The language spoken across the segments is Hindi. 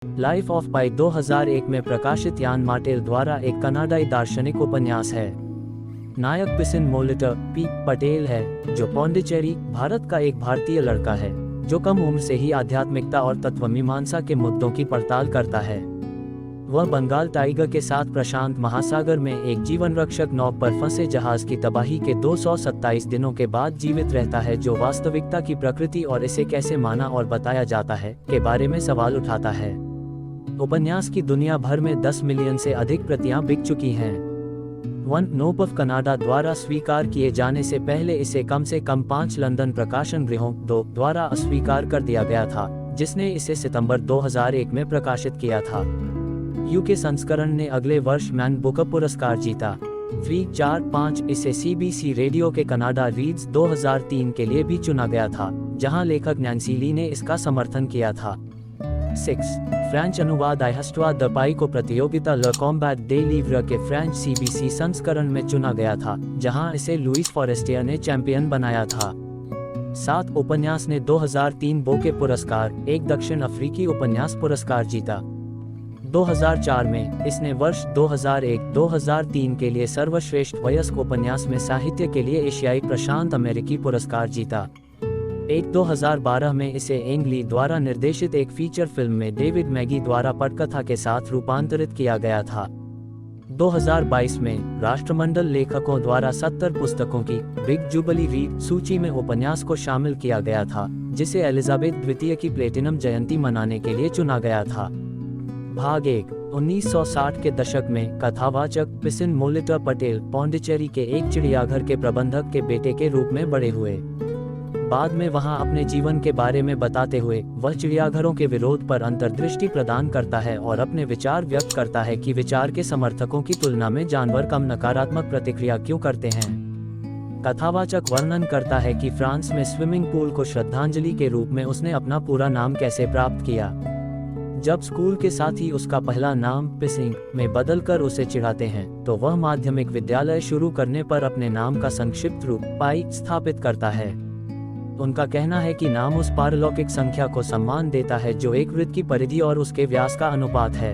लाइफ ऑफ पाई 2001 में प्रकाशित यान मार्टेल द्वारा एक कनाडाई दार्शनिक उपन्यास है। नायक पिसिन मोलिटर पी पटेल है, जो पौंडीचेरी, भारत का एक भारतीय लड़का है जो कम उम्र से ही आध्यात्मिकता और तत्वमीमांसा के मुद्दों की पड़ताल करता है। वह बंगाल टाइगर के साथ प्रशांत महासागर में एक जीवन रक्षक नौक पर फंसे जहाज की तबाही के 227 दिनों के बाद जीवित रहता है, जो वास्तविकता की प्रकृति और इसे कैसे माना और बताया जाता है के बारे में सवाल उठाता है। उपन्यास की दुनिया भर में 10 मिलियन से अधिक प्रतियां बिक चुकी हैं। वन नोप ऑफ कनाडा द्वारा स्वीकार किए जाने से पहले इसे कम से कम 5 लंदन प्रकाशन गृहों द्वारा अस्वीकार कर दिया गया था, जिसने इसे सितंबर 2001 में प्रकाशित किया था। यूके संस्करण ने अगले वर्ष मैन बुकर पुरस्कार जीता। 3-4-5 इसे CBC रेडियो के कनाडा रीड्स 2003 के लिए भी चुना गया था, जहां लेखक नैन्सी ली ने इसका समर्थन किया था। 6 फ्रेंच अनुवाद आइहस्टवा द पाई को प्रतियोगिता ल कॉम्बैट दे लिव्र के फ्रेंच CBC संस्करण में चुना गया था, जहां इसे लुइस फॉरेस्टियर ने चैंपियन बनाया था। 7 उपन्यास ने 2003 बोके पुरस्कार, एक दक्षिण अफ्रीकी उपन्यास पुरस्कार जीता। 2004 में इसने वर्ष 2001-2003 के लिए सर्वश्रेष्ठ वयस्क उपन्यास में साहित्य के लिए एशियाई प्रशांत अमेरिकी पुरस्कार जीता। 2012 में इसे एंग ली द्वारा निर्देशित एक फीचर फिल्म में डेविड मैगी द्वारा पटकथा के साथ रूपांतरित किया गया था। 2022 में राष्ट्रमंडल लेखकों द्वारा 70 पुस्तकों की बिग जुबली रीड सूची में उपन्यास को शामिल किया गया था, जिसे एलिजाबेथ द्वितीय की प्लेटिनम जयंती मनाने के लिए चुना गया था। भाग 1 1960 के दशक में कथावाचक पिसिन मोलिटर पटेल पौंडीचेरी के एक चिड़ियाघर के प्रबंधक के बेटे के रूप में बड़े हुए। बाद में वहां अपने जीवन के बारे में बताते हुए वह चिड़ियाघरों के विरोध पर अंतर्दृष्टि प्रदान करता है और अपने विचार व्यक्त करता है कि विचार के समर्थकों की तुलना में जानवर कम नकारात्मक प्रतिक्रिया क्यों करते हैं। कथावाचक वर्णन करता है कि फ्रांस में स्विमिंग पूल को श्रद्धांजलि के रूप में उसने अपना पूरा नाम कैसे प्राप्त किया। जब स्कूल के साथ ही उसका पहला नाम पिसिंग में बदलकर उसे चिढ़ाते हैं, तो वह माध्यमिक विद्यालय शुरू करने पर अपने नाम का संक्षिप्त रूप पाई स्थापित करता है। उनका कहना है कि नाम उस पारलौकिक संख्या को सम्मान देता है जो एक वृत्त की परिधि और उसके व्यास का अनुपात है।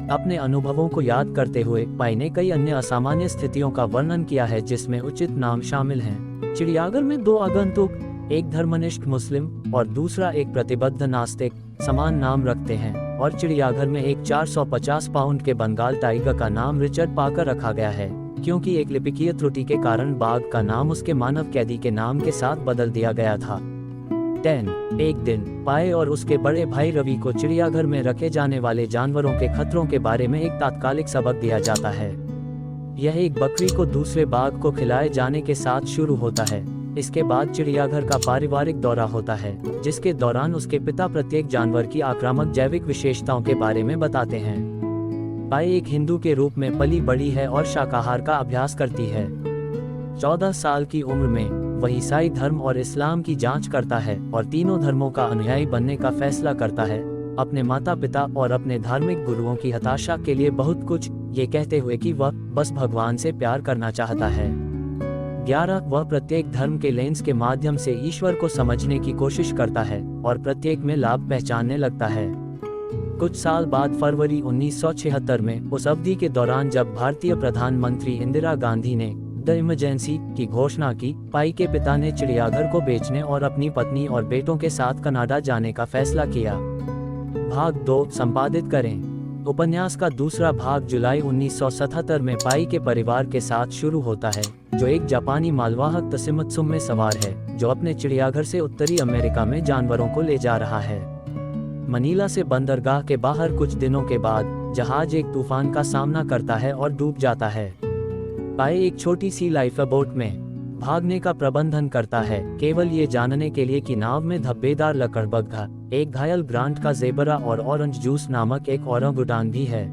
अपने अनुभवों को याद करते हुए पाई ने कई अन्य असामान्य स्थितियों का वर्णन किया है जिसमें उचित नाम शामिल हैं। चिड़ियाघर में 2 आगंतुक, एक धर्मनिष्ठ मुस्लिम और दूसरा एक प्रतिबद्ध नास्तिक, समान नाम रखते हैं, और चिड़ियाघर में एक 450 पाउंड के बंगाल टाइगर का नाम रिचर्ड पाकर रखा गया है, क्योंकि एक लिपिकीय त्रुटि के कारण बाघ का नाम उसके मानव कैदी के नाम के साथ बदल दिया गया था। 10 एक दिन पाए और उसके बड़े भाई रवि को चिड़ियाघर में रखे जाने वाले जानवरों के खतरों के बारे में एक तात्कालिक सबक दिया जाता है। यह एक बकरी को दूसरे बाघ को खिलाए जाने के साथ शुरू होता है। इसके बाद चिड़ियाघर का पारिवारिक दौरा होता है, जिसके दौरान उसके पिता प्रत्येक जानवर की आक्रामक जैविक विशेषताओं के बारे में बताते हैं। पाई एक हिंदू के रूप में पली बड़ी है और शाकाहार का अभ्यास करती है। 14 साल की उम्र में वह ईसाई धर्म और इस्लाम की जांच करता है और तीनों धर्मों का अनुयायी बनने का फैसला करता है, अपने माता पिता और अपने धार्मिक गुरुओं की हताशा के लिए बहुत कुछ, ये कहते हुए कि वह बस भगवान से प्यार करना चाहता है। 11 वह प्रत्येक धर्म के लेंस के माध्यम से ईश्वर को समझने की कोशिश करता है और प्रत्येक में लाभ पहचानने लगता है। कुछ साल बाद फरवरी 1976 में उस अवधि के दौरान जब भारतीय प्रधानमंत्री इंदिरा गांधी ने द इमरजेंसी की घोषणा की, पाई के पिता ने चिड़ियाघर को बेचने और अपनी पत्नी और बेटों के साथ कनाडा जाने का फैसला किया। भाग 2 संपादित करें। उपन्यास का दूसरा भाग जुलाई 1977 में पाई के परिवार के साथ शुरू होता है, जो एक जापानी मालवाहक तसिमत्सुम में सवार है, जो अपने चिड़ियाघर से उत्तरी अमेरिका में जानवरों को ले जा रहा है। मनीला से बंदरगाह के बाहर कुछ दिनों के बाद जहाज एक तूफान का सामना करता है और डूब जाता है। पाई एक छोटी सी लाइफ बोट में भागने का प्रबंधन करता है, केवल ये जानने के लिए कि नाव में धब्बेदार लकड़बग्घा, एक घायल ग्रांट का ज़ेबरा और ऑरेंज जूस नामक एक ओरंगुटान भी है।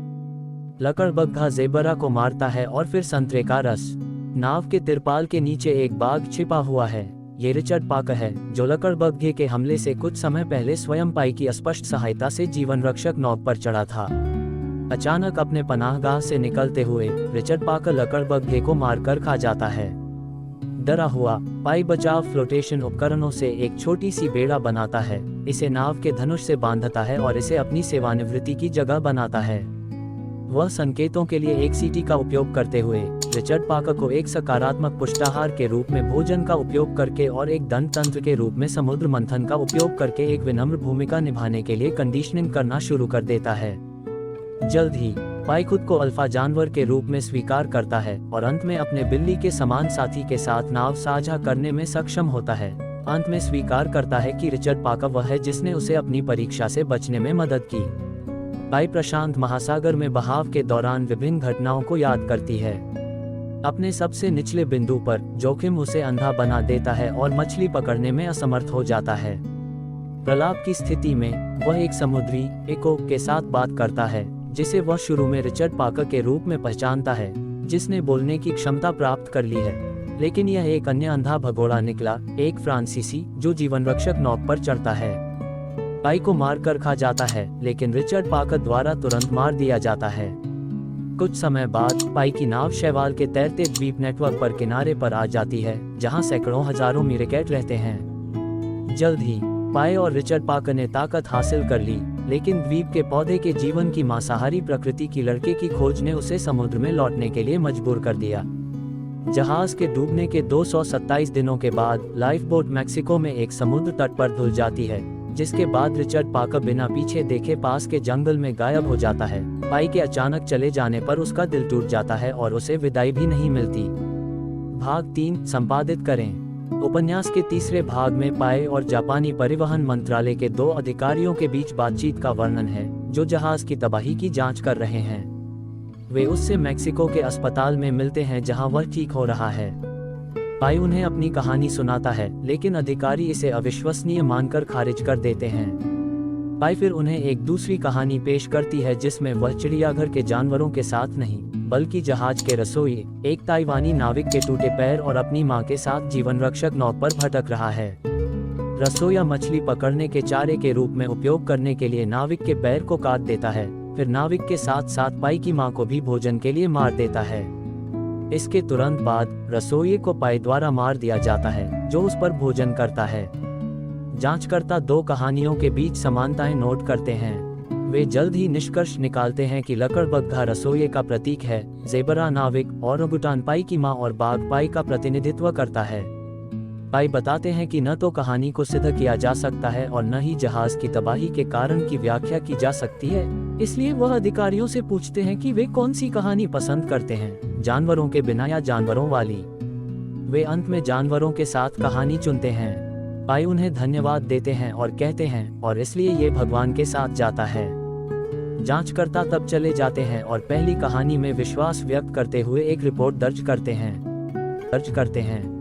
लकड़बग्घा ज़ेबरा को मारता है और फिर संतरे का रस। नाव के तिरपाल के नीचे एक बाघ छिपा हुआ है। ये रिचर्ड पाकर है, जो लकड़बग्घे के हमले से कुछ समय पहले स्वयं पाई की स्पष्ट सहायता से जीवन रक्षक नौक पर चढ़ा था। अचानक अपने पनाहगाह से निकलते हुए रिचर्ड पाकर लकड़बग्घे को मारकर खा जाता है। डरा हुआ पाई बचाव फ्लोटेशन उपकरणों से एक छोटी सी बेड़ा बनाता है इसे नाव के धनुष से बांधता है और इसे अपनी सेवानिवृत्ति की जगह बनाता है। वह संकेतों के लिए एक सीटी का उपयोग करते हुए रिचर्ड पाकर को एक सकारात्मक पुष्टाहार के रूप में भोजन का उपयोग करके और एक दंड तंत्र के रूप में समुद्र मंथन का उपयोग करके एक विनम्र भूमिका निभाने के लिए कंडीशनिंग करना शुरू कर देता है। जल्द ही पाई खुद को अल्फा जानवर के रूप में स्वीकार करता है और अंत में अपने बिल्ली के समान साथी के साथ नाव साझा करने में सक्षम होता है। अंत में स्वीकार करता है कि रिचर्ड पाकर वह है जिसने उसे अपनी परीक्षा से बचने में मदद की। पाई प्रशांत महासागर में बहाव के दौरान विभिन्न घटनाओं को याद करती है। अपने सबसे निचले बिंदु पर जोखिम उसे अंधा बना देता है और मछली पकड़ने में असमर्थ हो जाता है। प्रलाप की स्थिति में वह एक समुद्री एको के साथ बात करता है, जिसे वह शुरू में रिचर्ड पाकर के रूप में पहचानता है, जिसने बोलने की क्षमता प्राप्त कर ली है। लेकिन यह एक अन्य अंधा भगोड़ा निकला, एक फ्रांसीसी जो जीवन रक्षक नौक पर चढ़ता है। पाई को मारकर खा जाता है, लेकिन रिचर्ड पाकर द्वारा तुरंत मार दिया जाता है। कुछ समय बाद पाई की नाव शैवाल के तैरते द्वीप नेटवर्क पर किनारे पर आ जाती है, जहां सैकड़ों हजारों मीरकैट रहते हैं। जल्द ही पाई और रिचर्ड पाकर ने ताकत हासिल कर ली, लेकिन द्वीप के पौधे के जीवन की मांसाहारी प्रकृति की लड़के की खोज ने उसे समुद्र में लौटने के लिए मजबूर कर दिया। जहाज के डूबने के 227 दिनों के बाद लाइफ बोट मैक्सिको में एक समुद्र तट पर धुल जाती है, जिसके बाद रिचर्ड पाकर बिना पीछे देखे पास के जंगल में गायब हो जाता है। पाई के अचानक चले जाने पर उसका दिल टूट जाता है और उसे विदाई भी नहीं मिलती। भाग 3 संपादित करें। उपन्यास के तीसरे भाग में पाई और जापानी परिवहन मंत्रालय के 2 अधिकारियों के बीच बातचीत का वर्णन है, जो जहाज की तबाही की जांच कर रहे हैं। वे उससे मैक्सिको के अस्पताल में मिलते हैं जहां वह ठीक हो रहा है। पाई उन्हें अपनी कहानी सुनाता है, लेकिन अधिकारी इसे अविश्वसनीय मानकर खारिज कर देते हैं। पाई फिर उन्हें एक दूसरी कहानी पेश करती है, जिसमें वह चिड़ियाघर के जानवरों के साथ नहीं, बल्कि जहाज के रसोई, एक ताइवानी नाविक के टूटे पैर और अपनी मां के साथ जीवन रक्षक नौक पर भटक रहा है। रसोइया मछली पकड़ने के चारे के रूप में उपयोग करने के लिए नाविक के पैर को काट देता है, फिर नाविक के साथ साथ पाई की मां को भी भोजन के लिए मार देता है। इसके तुरंत बाद रसोइये को पाई द्वारा मार दिया जाता है, जो उस पर भोजन करता है। जांचकर्ता 2 कहानियों के बीच समानताएं नोट करते हैं। वे जल्द ही निष्कर्ष निकालते हैं कि लकड़बग्घा रसोइये का प्रतीक है, ज़ेबरा नाविक और ओंगुटान पाई की मां और बाघ पाई का प्रतिनिधित्व करता है। पाई बताते हैं कि न तो कहानी को सिद्ध किया जा सकता है और न ही जहाज की तबाही के कारण की व्याख्या की जा सकती है, इसलिए वह अधिकारियों से पूछते हैं कि वे कौन सी कहानी पसंद करते हैं, जानवरों के बिना या जानवरों वाली। वे अंत में जानवरों के साथ कहानी चुनते हैं। पाई उन्हें धन्यवाद देते हैं और कहते हैं, और इसलिए ये भगवान के साथ जाता है। जांचकर्ता तब चले जाते हैं और पहली कहानी में विश्वास व्यक्त करते हुए एक रिपोर्ट दर्ज करते हैं।